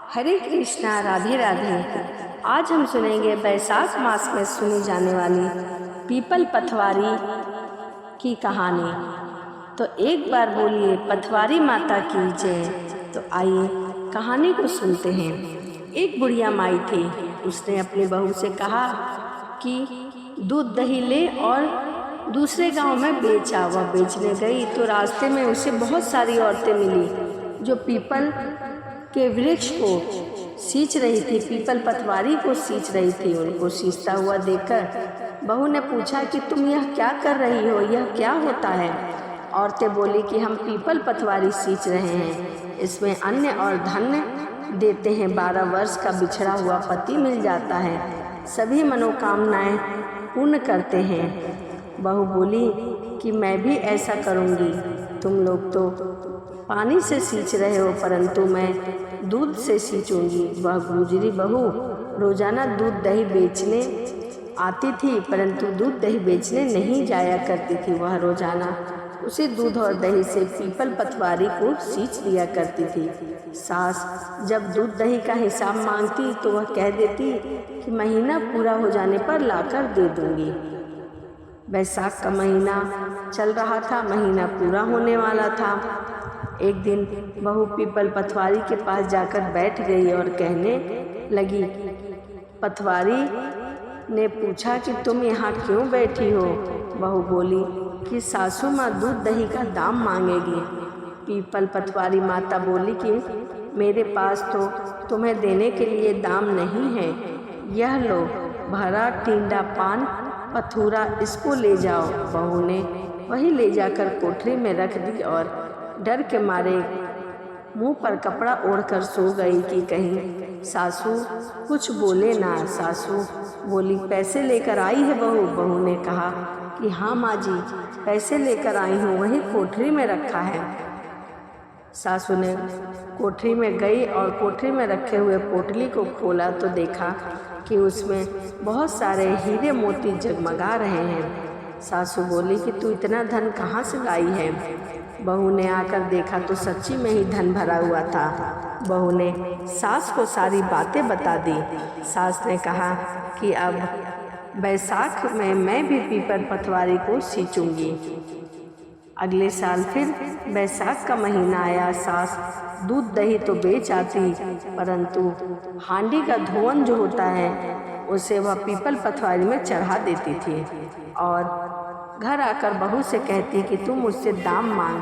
हरे कृष्णा, राधे राधे। आज हम सुनेंगे बैसाख मास में सुनी जाने वाली पीपल पथवारी की कहानी। तो एक बार बोलिए पथवारी माता की जय। तो आइए कहानी को सुनते हैं। एक बुढ़िया माई थी। उसने अपनी बहू से कहा कि दूध दही ले और दूसरे गांव में बेचा। वह बेचने गई तो रास्ते में उसे बहुत सारी औरतें मिली जो पीपल के वृक्ष को सींच रही थी, पीपल पथवारी को सींच रही थी। उनको सींचता हुआ देखकर बहू ने पूछा कि तुम यह क्या कर रही हो, यह क्या होता है? औरतें बोली कि हम पीपल पथवारी सींच रहे हैं, इसमें अन्न और धन देते हैं, 12 वर्ष का बिछड़ा हुआ पति मिल जाता है, सभी मनोकामनाएं पूर्ण करते हैं। बहू बोली कि मैं भी ऐसा करूंगी। तुम लोग तो पानी से सींच रहे हो, परंतु मैं दूध से सींचूंगी। वह गुजरी बहू रोजाना दूध दही बेचने आती थी, परंतु दूध दही बेचने नहीं जाया करती थी। वह रोजाना उसी दूध और दही से पीपल पथवारी को सींच दिया करती थी। सास जब दूध दही का हिसाब मांगती तो वह कह देती कि महीना पूरा हो जाने पर लाकर दे दूंगी। बैसाख का महीना चल रहा था, महीना पूरा होने वाला था। एक दिन बहू पीपल पथवारी के पास जाकर बैठ गई और कहने लगी। पथवारी ने पूछा कि तुम यहाँ क्यों बैठी हो? बहू बोली कि सासू माँ दूध दही का दाम मांगेगी। पीपल पथवारी माता बोली कि मेरे पास तो तुम्हें देने के लिए दाम नहीं है, यह लो भरा टींडा पान पथूरा, इसको ले जाओ। बहू ने वही ले जाकर कोठरी में रख दी और डर के मारे मुंह पर कपड़ा ओढ़कर सो गई कि कहीं सासू कुछ बोले ना। सासू बोली पैसे लेकर आई है बहू? बहू ने कहा कि हाँ माँ जी, पैसे लेकर आई हूँ, वही कोठरी में रखा है। सासू ने कोठरी में गई और कोठरी में रखे हुए पोटली को खोला तो देखा कि उसमें बहुत सारे हीरे मोती जगमगा रहे हैं। सासू बोली कि तू इतना धन कहाँ से लाई है? बहू ने आकर देखा तो सच्ची में ही धन भरा हुआ था। बहू ने सास को सारी बातें बता दी। सास ने कहा कि अब बैसाख में मैं भी पीपल पथवारी को सींचूंगी। अगले साल फिर बैसाख का महीना आया। सास दूध दही तो बेच आती, परंतु हांडी का धुआं जो होता है उसे वह पीपल पथवारी में चढ़ा देती थी और घर आकर बहू से कहती कि तुम मुझसे दाम मांग।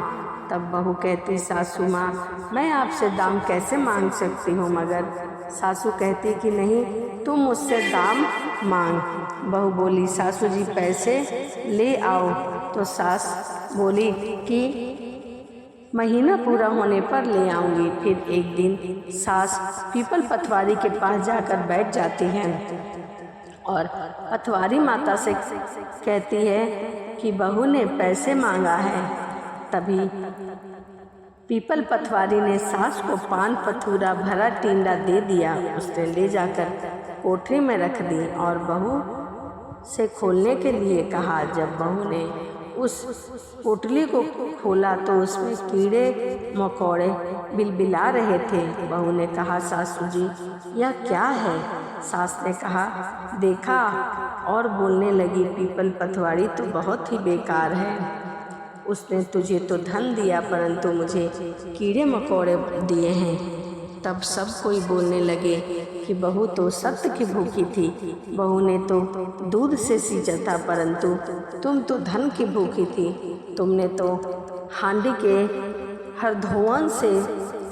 तब बहू कहती सासू माँ, मैं आपसे दाम कैसे मांग सकती हूँ? मगर सासू कहती कि नहीं, तुम मुझसे दाम मांग। बहू बोली सासू जी पैसे ले आओ। तो सास बोली कि महीना पूरा होने पर ले आऊंगी। फिर एक दिन सास पीपल पथवारी के पास जाकर बैठ जाती हैं और पथवारी माता से कहती है कि बहू ने पैसे मांगा है। तभी पीपल पथवारी ने सास को पान पथूरा भरा टींडा दे दिया। उसने ले जाकर कोठरी में रख दी और बहू से खोलने के लिए कहा। जब बहू ने उस पोटली को खोला तो उसमें कीड़े मकोड़े बिलबिला रहे थे। बहू ने कहा सासू जी यह क्या है? सास ने कहा देखा और बोलने लगी पीपल पथवारी तो बहुत ही बेकार है। उसने तुझे तो धन दिया परंतु मुझे कीड़े मकोड़े दिए हैं। तब सब कोई बोलने लगे कि बहू तो सत्य की भूखी थी, बहू ने तो दूध से सींचा था, परंतु तुम तो धन की भूखी थी, तुमने तो हांडी के हर धुआं से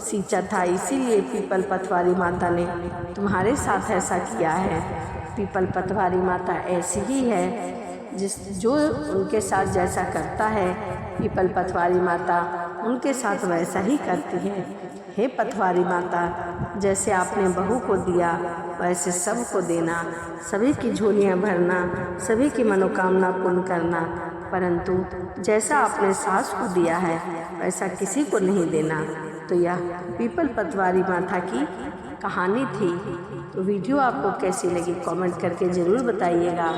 सींचा था, इसीलिए पीपल पथवारी माता ने तुम्हारे साथ ऐसा किया है। पीपल पथवारी माता ऐसी ही है, जो उनके साथ जैसा करता है पीपल पथवारी माता उनके साथ वैसा ही करती है। हे पथवारी माता, जैसे आपने बहू को दिया वैसे सबको देना, सभी की झोलियां भरना, सभी की मनोकामना पूर्ण करना, परंतु जैसा आपने सास को दिया है वैसा किसी को नहीं देना। तो यह पीपल पथवारी माता की कहानी थी। तो वीडियो आपको कैसी लगी कमेंट करके ज़रूर बताइएगा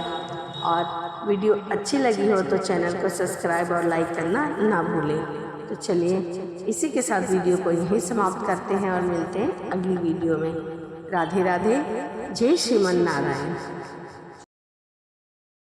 और वीडियो अच्छी लगी हो तो चैनल को सब्सक्राइब और लाइक करना ना भूलें। तो चलिए इसी के साथ वीडियो को यहीं समाप्त करते हैं और मिलते हैं अगली वीडियो में। राधे राधे। जय श्रीमन नारायण।